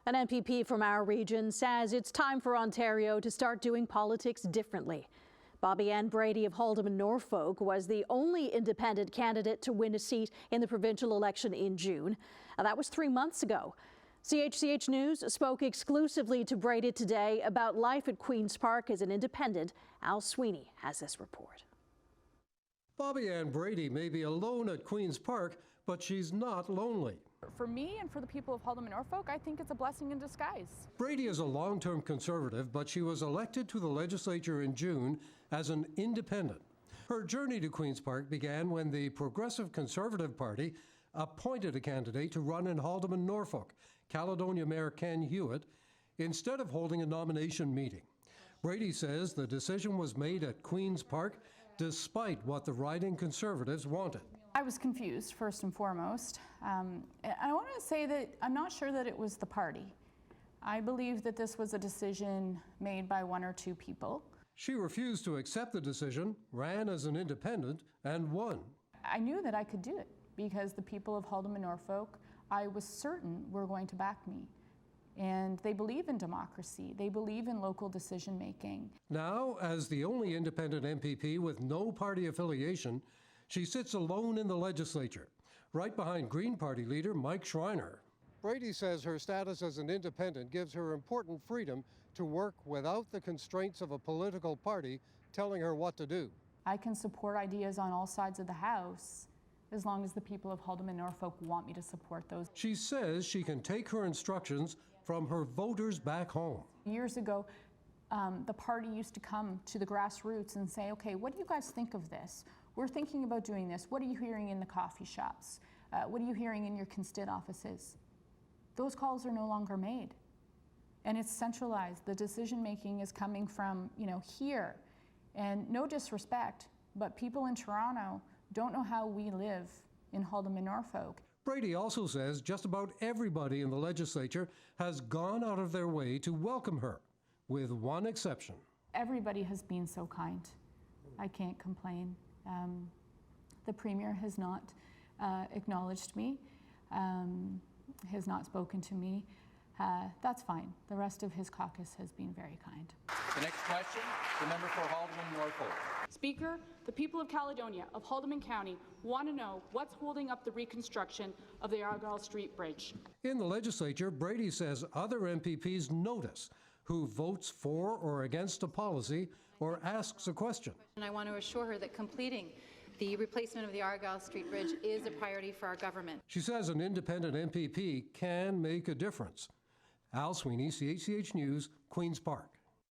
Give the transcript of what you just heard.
An MPP from our region says it's time for Ontario to start doing politics differently. Bobbi Brady of Haldimand Norfolk was the only independent candidate to win a seat in the provincial election in June. That was 3 months ago. CHCH News spoke exclusively to Brady today about life at Queen's Park as an independent. Al Sweeney has this report. Bobbi Brady may be alone at Queen's Park, but she's not lonely. For me and for the people of Haldimand Norfolk, I think it's a blessing in disguise. Brady is a long-term Conservative, but she was elected to the legislature in June as an independent. Her journey to Queen's Park began when the Progressive Conservative Party appointed a candidate to run in Haldimand Norfolk, Caledonia Mayor Ken Hewitt, instead of holding a nomination meeting. Brady says the decision was made at Queen's Park despite what the riding Conservatives wanted. I was confused, first and foremost. I want to say that I'm not sure that it was the party. I believe that this was a decision made by one or two people. She refused to accept the decision, ran as an independent, and won. I knew that I could do it because the people of Haldimand Norfolk, I was certain were going to back me. And they believe in democracy. They believe in local decision making. Now, as the only independent MPP with no party affiliation, she sits alone in the legislature, right behind Green Party leader Mike Schreiner. Brady says her status as an independent gives her important freedom to work without the constraints of a political party telling her what to do. I can support ideas on all sides of the House as long as the people of Haldimand Norfolk want me to support those. She says she can take her instructions from her voters back home. Years ago, the party used to come to the grassroots and say, okay, what do you guys think of this? We're thinking about doing this. What are you hearing in the coffee shops? What are you hearing in your constituent offices? Those calls are no longer made. And it's centralized. The decision making is coming from, here. And no disrespect, but people in Toronto don't know how we live in Haldimand Norfolk. Brady also says just about everybody in the legislature has gone out of their way to welcome her, with one exception. Everybody has been so kind. I can't complain. The Premier has not acknowledged me, has not spoken to me. That's fine. The rest of his caucus has been very kind. The next question, the member for Haldimand Norfolk. Speaker, the people of Caledonia, of Haldimand County, want to know what's holding up the reconstruction of the Argyle Street Bridge. In the legislature, Brady says other MPPs notice who votes for or against a policy or asks a question. And I want to assure her that completing the replacement of the Argyle Street Bridge is a priority for our government. She says an independent MPP can make a difference. Al Sweeney, CHCH News, Queen's Park.